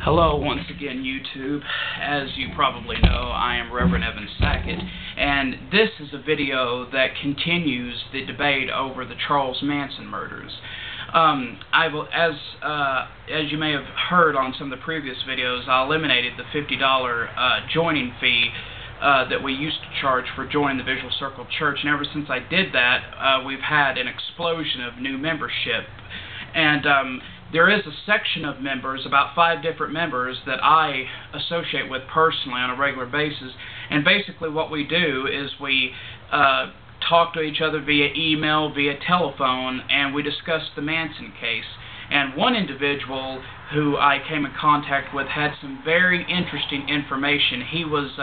Hello once again, YouTube. As you probably know, I am Reverend Evan Sackett, and this is a video that continues the debate over the Charles Manson murders. As you may have heard on some of the previous videos, I eliminated the $50 joining fee that we used to charge for joining the Visual Circle Church, and ever since I did that, we've had an explosion of new membership. And there is a section of members, about 5 different members, that I associate with personally on a regular basis. And basically what we do is we talk to each other via email, via telephone, and we discuss the Manson case. And one individual who I came in contact with had some very interesting information. He was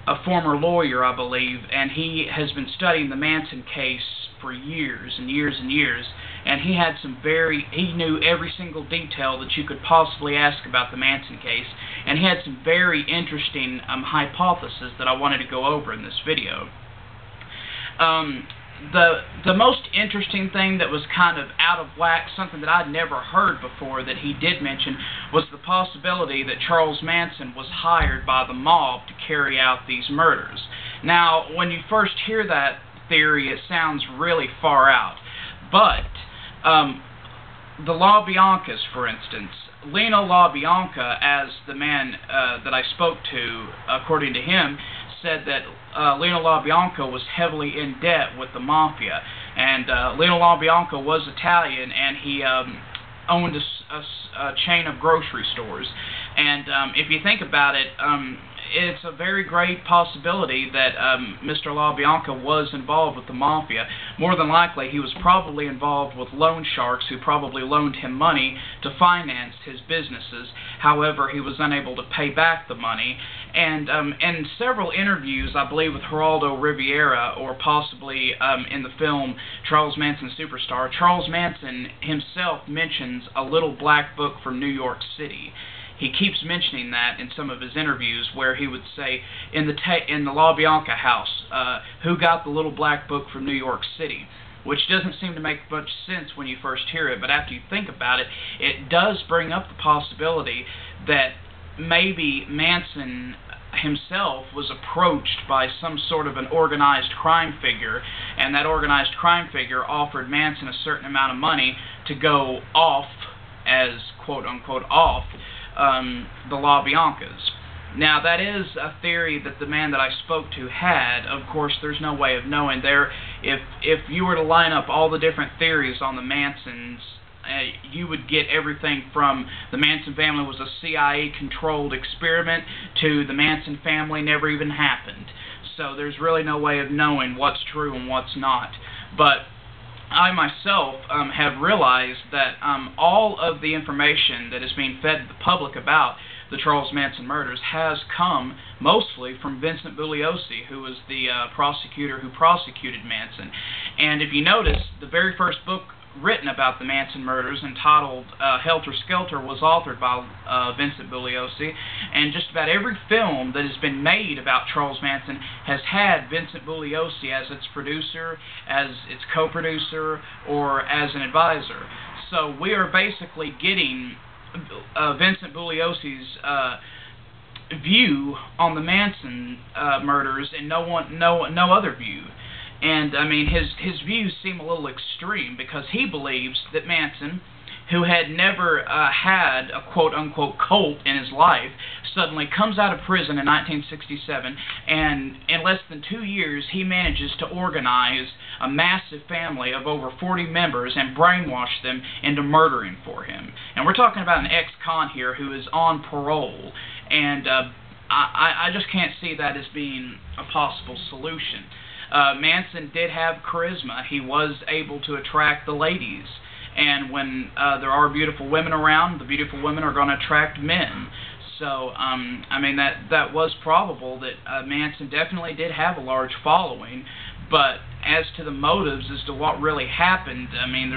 a former lawyer, I believe, and he has been studying the Manson case for years and years and years, and he knew every single detail that you could possibly ask about the Manson case, and he had some very interesting hypotheses that I wanted to go over in this video. The most interesting thing that was kind of out of whack, something that I'd never heard before that he did mention, was the possibility that Charles Manson was hired by the mob to carry out these murders. Now, when you first hear that theory, it sounds really far out. But the LaBiancas, for instance, Lino LaBianca, as the man that I spoke to, according to him, said that Lino LaBianca was heavily in debt with the mafia. And Lino LaBianca was Italian, and he owned a chain of grocery stores. And if you think about it, it's a very great possibility that Mr. LaBianca was involved with the mafia. More than likely, he was probably involved with loan sharks who probably loaned him money to finance his businesses. However, he was unable to pay back the money. And in several interviews, I believe with Geraldo Rivera, or possibly in the film Charles Manson Superstar, Charles Manson himself mentions a little black book from New York City. He keeps mentioning that in some of his interviews, where he would say, in the LaBianca house, who got the little black book from New York City? Which doesn't seem to make much sense when you first hear it, but after you think about it, it does bring up the possibility that maybe Manson himself was approached by some sort of an organized crime figure, and that organized crime figure offered Manson a certain amount of money to go off, as quote-unquote off, the LaBiancas. Now, that is a theory that the man that I spoke to had. Of course, there's no way of knowing. If you were to line up all the different theories on the Mansons, you would get everything from the Manson family was a CIA-controlled experiment to the Manson family never even happened. So there's really no way of knowing what's true and what's not. But I myself have realized that all of the information that is being fed to the public about the Charles Manson murders has come mostly from Vincent Bugliosi, who was the prosecutor who prosecuted Manson. And if you notice, the very first book written about the Manson murders, entitled Helter Skelter, was authored by Vincent Bugliosi, and just about every film that has been made about Charles Manson has had Vincent Bugliosi as its producer, as its co-producer, or as an advisor. So we are basically getting Vincent Bugliosi's view on the Manson murders and no other view. And, I mean, his views seem a little extreme, because he believes that Manson, who had never had a quote-unquote cult in his life, suddenly comes out of prison in 1967, and in less than 2 years he manages to organize a massive family of over 40 members and brainwash them into murdering for him. And we're talking about an ex-con here who is on parole, and I just can't see that as being a possible solution. Manson did have charisma. He was able to attract the ladies. And when there are beautiful women around, the beautiful women are going to attract men. So, I mean, that was probable that Manson definitely did have a large following. But as to the motives, as to what really happened, I mean,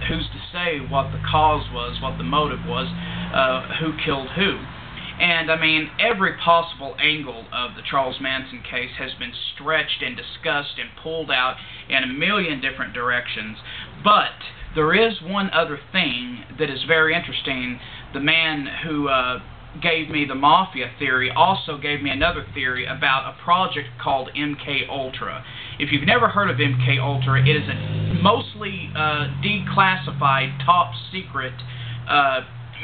who's to say what the cause was, what the motive was, who killed who? And, I mean, every possible angle of the Charles Manson case has been stretched and discussed and pulled out in a million different directions. But there is one other thing that is very interesting. The man who gave me the Mafia theory also gave me another theory about a project called MK Ultra. If you've never heard of MK Ultra, it is a mostly declassified, top secret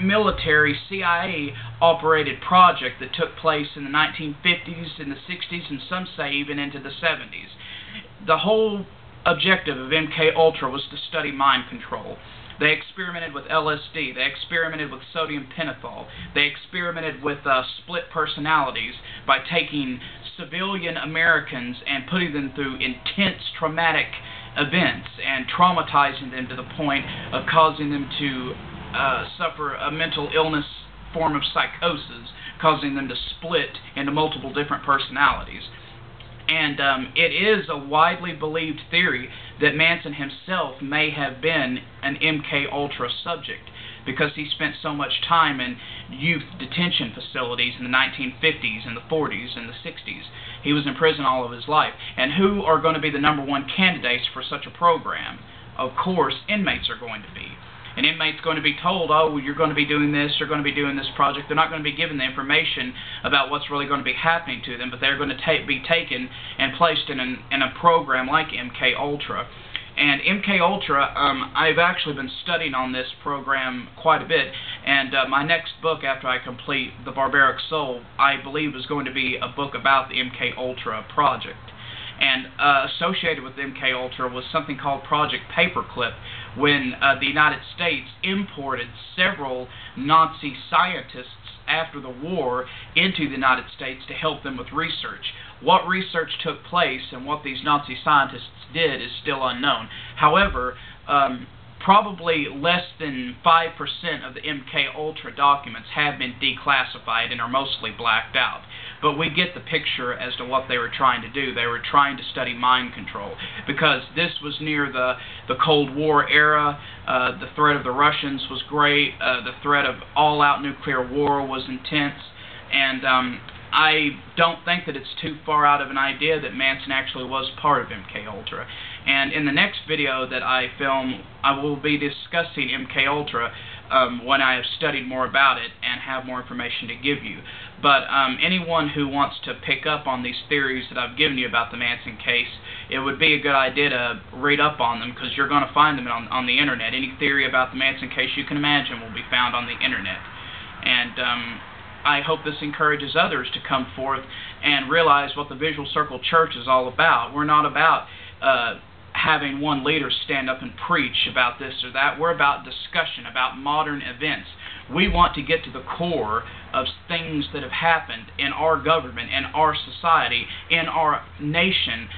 military CIA-operated project that took place in the 1950s, in the 60s, and some say even into the 70s. The whole objective of MK Ultra was to study mind control. They experimented with LSD. They experimented with sodium pentothal. They experimented with split personalities by taking civilian Americans and putting them through intense traumatic events and traumatizing them to the point of causing them to suffer a mental illness form of psychosis, causing them to split into multiple different personalities. And it is a widely believed theory that Manson himself may have been an MK Ultra subject, because he spent so much time in youth detention facilities in the 1950s and the 40s and the 60s. He was in prison all of his life. And who are going to be the #1 candidates for such a program? Of course, inmates are going to be. An inmate's going to be told, oh, you're going to be doing this, you're going to be doing this project. They're not going to be given the information about what's really going to be happening to them, but they're going to be taken and placed in a program like MK Ultra. And MK Ultra, I've actually been studying on this program quite a bit, and my next book after I complete The Barbaric Soul, I believe is going to be a book about the MK Ultra project. And associated with MK Ultra was something called Project Paperclip, when the United States imported several Nazi scientists after the war into the United States to help them with research. What research took place and what these Nazi scientists did is still unknown. However, probably less than 5% of the MK Ultra documents have been declassified and are mostly blacked out. But we get the picture as to what they were trying to do. They were trying to study mind control, because this was near the Cold War era. The threat of the Russians was great. The threat of all-out nuclear war was intense. And I don't think that it's too far out of an idea that Manson actually was part of MK Ultra. And in the next video that I film, I will be discussing MK Ultra when I have studied more about it and have more information to give you. But anyone who wants to pick up on these theories that I've given you about the Manson case, it would be a good idea to read up on them, because you're going to find them on the internet. Any theory about the Manson case you can imagine will be found on the internet. And I hope this encourages others to come forth and realize what the Visual Circle Church is all about. We're not about having one leader stand up and preach about this or that. We're about discussion, about modern events. We want to get to the core of things that have happened in our government, in our society, in our nation,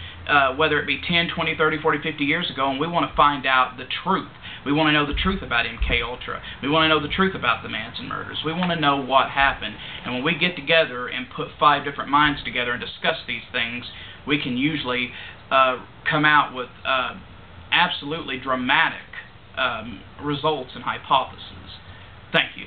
whether it be 10, 20, 30, 40, 50 years ago, and we want to find out the truth. We want to know the truth about MK Ultra. We want to know the truth about the Manson murders. We want to know what happened. And when we get together and put 5 different minds together and discuss these things, we can usually come out with absolutely dramatic results and hypotheses. Thank you.